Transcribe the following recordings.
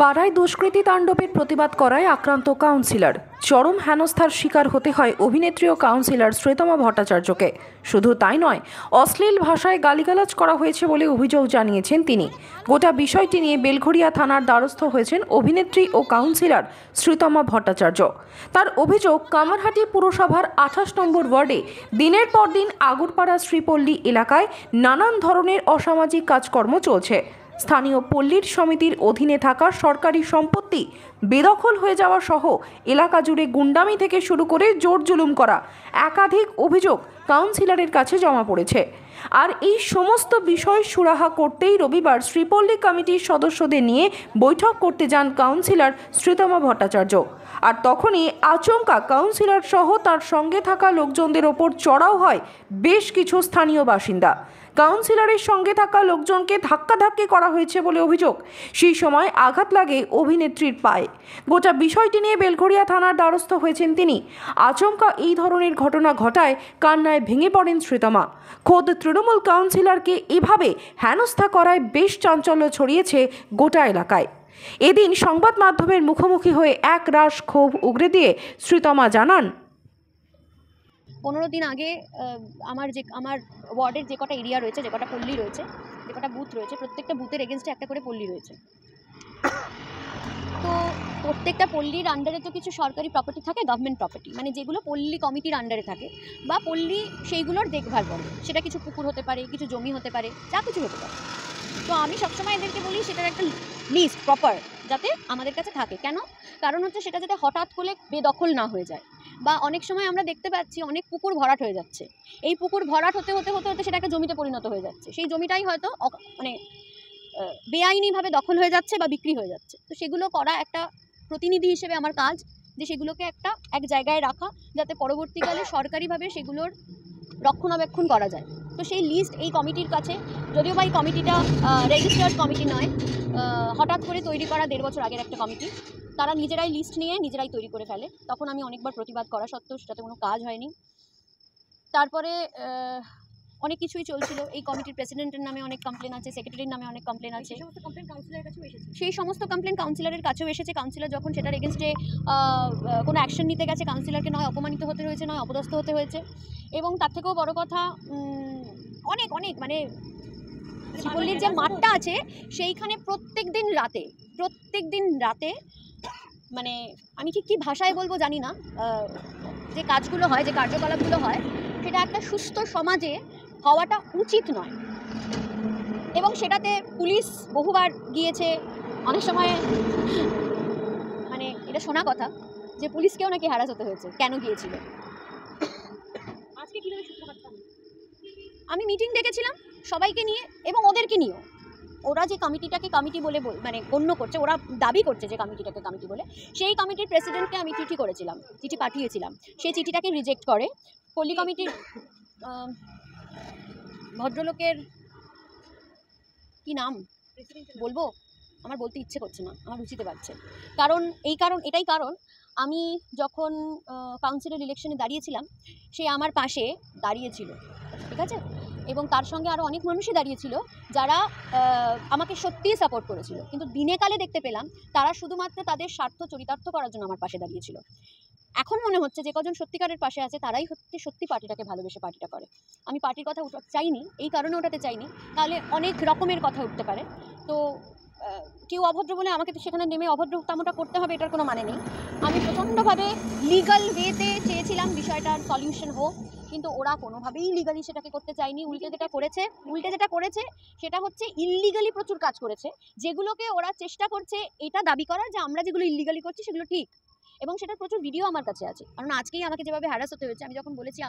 পাড়ায় দুষ্কৃতী তাণ্ডবের প্রতিবাদ করায় আক্রান্ত কাউন্সিলর। চরম হেনস্থার শিকার হতে হয় অভিনেত্রী ও কাউন্সিলর শ্রীতমা ভট্টাচার্যকে। শুধু তাই নয়, অশ্লীল ভাষায় গালিগালাজ করা হয়েছে বলে অভিযোগ জানিয়েছেন তিনি। গোটা বিষয়টি নিয়ে বেলঘড়িয়া থানার দ্বারস্থ হয়েছেন অভিনেত্রী ও কাউন্সিলর শ্রীতমা ভট্টাচার্য। তার অভিযোগ, কামারহাটি পুরসভার 28 নম্বর ওয়ার্ডে দিনের পর দিন আগরপাড়া শ্রীপল্লী এলাকায় নানান ধরনের অসামাজিক কাজকর্ম চলছে। স্থানীয় পল্লীর সমিতির অধীনে থাকা সরকারি সম্পত্তি বেদখল হয়ে যাওয়া সহ এলাকা জুড়ে গুন্ডামি থেকে শুরু করে জোর জুলুম করা একাধিক অভিযোগ কাউন্সিলরের কাছে জমা পড়েছে। আর এই সমস্ত বিষয় সুরাহা করতেই রবিবার শ্রীপল্লী কমিটির সদস্যদের নিয়ে বৈঠক করতে যান কাউন্সিলর শ্রীতমা ভট্টাচার্য। আর তখনই আচমকা কাউন্সিলর সহ তার সঙ্গে থাকা লোকজনদের ওপর চড়াও হয় বেশ কিছু স্থানীয় বাসিন্দা। কাউন্সিলরের সঙ্গে থাকা লোকজনকে ধাক্কাধাক্কি করা হয়েছে বলে অভিযোগ। সেই সময় আঘাত লাগে অভিনেত্রীর পায়ে। গোটা বিষয়টি নিয়ে বেলঘড়িয়া থানার দ্বারস্থ হয়েছেন তিনি। আচমকা এই ধরনের ঘটনা ঘটায় কান্নায় ভেঙে পড়েন শ্রীতমা। খোদ তৃণমূল কাউন্সিলরকে এভাবে হেনস্থা করায় বেশ চাঞ্চল্য ছড়িয়েছে গোটা এলাকায়। এদিন সংবাদ মাধ্যমের মুখোমুখি হয়ে এক রাশ ক্ষোভ উগরে দিয়ে শ্রীতমা জানান, 15 দিন আগে আমার ওয়ার্ডের যে কটা এরিয়া রয়েছে, যে কটা পল্লী রয়েছে, যে কটা বুথ রয়েছে, প্রত্যেকটা বুথের এগেনস্টে একটা করে পল্লী রয়েছে। তো প্রত্যেকটা পল্লীর আন্ডারে তো কিছু সরকারি প্রপার্টি থাকে, গভর্নমেন্ট প্রপার্টি, মানে যেগুলো পল্লী কমিটির আন্ডারে থাকে বা পল্লী সেইগুলোর দেখভাল করে। সেটা কিছু পুকুর হতে পারে, কিছু জমি হতে পারে, যা কিছু হতে পারে। তো আমি সবসময় এদেরকে বলি সেটার একটা লিস্ট প্রপার যাতে আমাদের কাছে থাকে। কেন? কারণ হচ্ছে সেটা যাতে হঠাৎ করে বেদখল না হয়ে যায়। বা অনেক সময় আমরা দেখতে পাচ্ছি অনেক পুকুর ভরাট হয়ে যাচ্ছে। এই পুকুর ভরাট হতে হতে হতে হতে সেটা একটা জমিতে পরিণত হয়ে যাচ্ছে। সেই জমিটাই হয়তো মানে বেআইনিভাবে দখল হয়ে যাচ্ছে বা বিক্রি হয়ে যাচ্ছে। তো সেগুলো করা একটা প্রতিনিধি হিসেবে আমার কাজ, যে সেগুলোকে এক জায়গায় রাখা, যাতে পরবর্তীকালে সরকারিভাবে সেগুলোর রক্ষণাবেক্ষণ করা যায়। তো সেই লিস্ট এই কমিটির কাছে, যদিও বা এই কমিটিটা রেজিস্টার্ড কমিটি নয়, হঠাৎ করে তৈরি করা 1.5 বছর আগের একটা কমিটি, তারা নিজেরাই লিস্ট নিয়ে নিজেরাই তৈরি করে ফেলে। তখন আমি অনেকবার প্রতিবাদ করা সত্ত্বেও সেটাতে কোনো কাজ হয়নি। তারপরে অনেক কিছুই চলছিল। এই কমিটির প্রেসিডেন্টের নামে অনেক কমপ্লেন আছে, সেক্রেটারির নামে অনেক কমপ্লেন আছে। সেই সমস্ত কমপ্লেন কাউন্সিলরের কাছেও এসেছে। কাউন্সিলর যখন সেটার এগেনস্টে কোনো অ্যাকশন নিতে গেছে, কাউন্সিলরকে নয় অপমানিত হতে হয়েছে, নয় অপদস্থ হতে হয়েছে। এবং তার থেকেও বড় কথা, অনেক মানে শ্রীপল্লীর যে মাঠটা আছে সেইখানে প্রত্যেক দিন রাতে মানে আমি ঠিক কী ভাষায় বলবো জানি না, যে কাজগুলো হয়, যে কার্যকলাপগুলো হয়, সেটা একটা সুস্থ সমাজে হওয়াটা উচিত নয়। এবং সেটাতে পুলিশ বহুবার গিয়েছে। অনেক সময় মানে এটা শোনা কথা যে পুলিশকেও নাকি হ্যারাস হতে হয়েছে। কেন গিয়েছিল? আজকে কীভাবে আমি মিটিং ডেকেছিলাম সবাইকে নিয়ে এবং ওদেরকে নিয়েও। ওরা যে কমিটিটাকে কমিটি বলে মানে গণ্য করছে, ওরা দাবি করছে যে কমিটিটাকে কমিটি বলে, সেই কমিটির প্রেসিডেন্টকে আমি চিঠি পাঠিয়েছিলাম। সেই চিঠিটাকে রিজেক্ট করে পল্লী কমিটির ভদ্রলোকের কি নাম বলবো, আমার বলতে ইচ্ছে করছে না, আমার রুচিতে পারছে। এটাই কারণ আমি যখন কাউন্সিলর ইলেকশনে দাঁড়িয়েছিলাম, সে আমার পাশে দাঁড়িয়েছিল, ঠিক আছে? এবং তার সঙ্গে আরও অনেক মানুষই দাঁড়িয়েছিল যারা আমাকে সত্যিই সাপোর্ট করেছিল। কিন্তু দিনে কালে দেখতে পেলাম তারা শুধুমাত্র তাদের স্বার্থ চরিতার্থ করার জন্য আমার পাশে দাঁড়িয়েছিল। এখন মনে হচ্ছে যে কজন সত্যিকারের পাশে আছে তারাই সত্যি পার্টিটাকে ভালোবেসে পার্টিটা করে। আমি পার্টির কথা চাইনি, এই কারণে ওঠাতে চাইনি, তাহলে অনেক রকমের কথা উঠতে পারে। তো কেউ অভদ্র বলে আমাকে তো সেখানে নেমে অভদ্রতামটা করতে হবে, এটার কোনো মানে নেই। আমি প্রচণ্ডভাবে লিগাল ওয়েতে চেয়েছিলাম বিষয়টার সলিউশন হোক, কিন্তু ওরা কোনোভাবেই লিগালি সেটাকে করতে চায়নি। উল্টে যেটা করেছে সেটা হচ্ছে ইললিগালি প্রচুর কাজ করেছে, যেগুলোকে ওরা চেষ্টা করছে এটা দাবি করার যে আমরা যেগুলো ইললিগালি করছি সেগুলো ঠিক। এবং সেটার প্রচুর ভিডিও আমার কাছে আছে। কারণ আজকেই আমাকে যেভাবে হ্যারাস হতে হয়েছে, আমি যখন বলেছি,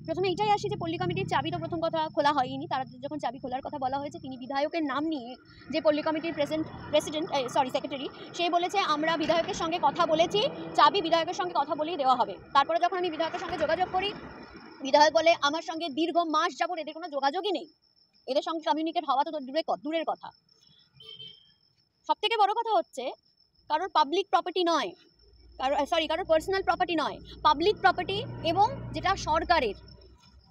প্রথমে এটাই আসি যে পল্লী কমিটির চাবি তো প্রথম কথা খোলা হয়নি। তারা যখন চাবি খোলার কথা বলা হয়েছে, তিনি বিধায়কের নাম নিয়ে, যে পল্লী কমিটির সেক্রেটারি, সে বলেছে আমরা বিধায়কের সঙ্গে কথা বলেছি, চাবি বিধায়কের সঙ্গে কথা বলেই দেওয়া হবে। তারপরে যখন আমি বিধায়কের সঙ্গে যোগাযোগ করি, বিধায়ক বলে আমার সঙ্গে দীর্ঘ মাস যাবত এদের কোনো যোগাযোগই নেই, এদের সঙ্গে কমিউনিকেট হওয়া তো দূরের কথা। সবথেকে বড় কথা হচ্ছে, কারোর পাবলিক প্রপার্টি নয়, কারোর পার্সোনাল প্রপার্টি নয়, পাবলিক প্রপার্টি, এবং যেটা সরকারের,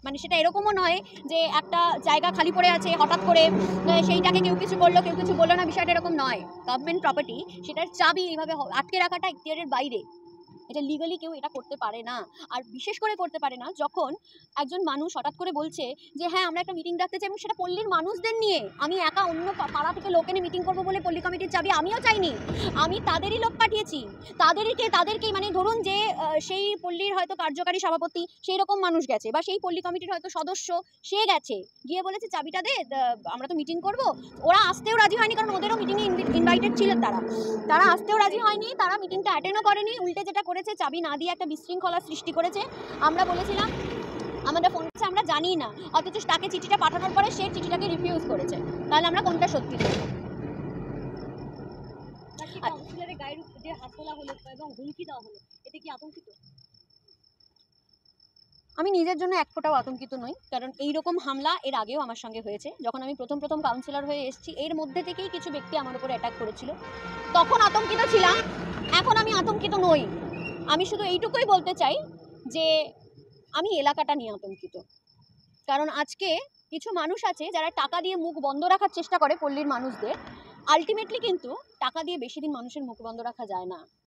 মানে সেটা এরকমও নয় যে একটা জায়গা খালি পড়ে আছে, হঠাৎ করে সেইটাকে কেউ কিছু বললো কেউ কিছু বললো না, বিষয়টা এরকম নয়। গভর্নমেন্ট প্রপার্টি, সেটার চাবি এইভাবে আটকে রাখাটা এখতিয়ারের বাইরে। এটা লিগালি কেউ এটা করতে পারে না। আর বিশেষ করে করতে পারে না যখন একজন মানুষ হঠাৎ করে বলছে যে হ্যাঁ আমরা একটা মিটিং ডাকতে চাই, এবং সেটা পল্লীর মানুষদের নিয়ে। আমি একা অন্য পাড়া থেকে লোক এনে মিটিং করবো বলে পল্লী কমিটির চাবি আমিও চাইনি, আমি তাদেরই লোক পাঠিয়েছি। তাদেরকেই মানে ধরুন যে সেই পল্লীর হয়তো কার্যকারী সভাপতি সেই রকম মানুষ গেছে, বা সেই পল্লী কমিটির হয়তো সদস্য সে গেছে, গিয়ে বলেছে চাবিটা দে, আমরা তো মিটিং করব। ওরা আসতেও রাজি হয়নি, কারণ ওদেরও মিটিংয়ে ইনভাইটেড ছিলেন, তারা আসতেও রাজি হয়নি, তারা মিটিংটা অ্যাটেন্ডও করেনি। উল্টে যেটা করেছে, চাবি না দিয়ে একটা বিশৃঙ্খলা সৃষ্টি করেছে। আমরা বলেছিলাম, আমাদের ফোন করছে, আমরা জানি না, অথচ তাকে চিঠিটা পাঠানোর পরে সে চিঠিটাকে রিফিউজ করেছে। তাহলে আমরা কোনটা সত্যি দেব? কাউন্সিলরের গায়ের যে হাত তোলা হলো এবং হুমকি দেওয়া হলো, এতে কি আতঙ্কিত? আমি নিজের জন্য এক ফোঁটাও আতঙ্কিত নই, কারণ এইরকম হামলা এর আগেও আমার সঙ্গে হয়েছে। যখন আমি প্রথম কাউন্সিলর হয়ে এসেছি, এর মধ্যে থেকেই কিছু ব্যক্তি আমার উপরে অ্যাটাক করেছিল, তখন আতঙ্কিত ছিলাম, এখন আমি আতঙ্কিত নই। আমি শুধু এইটুকুই বলতে চাই যে আমি এলাকাটা নিয়ে আতঙ্কিত, কারণ আজকে কিছু মানুষ আছে যারা টাকা দিয়ে মুখ বন্ধ রাখার চেষ্টা করে পল্লীর মানুষদের। আলটিমেটলি কিন্তু টাকা দিয়ে বেশি দিন মানুষের মুখ বন্ধ রাখা যায় না।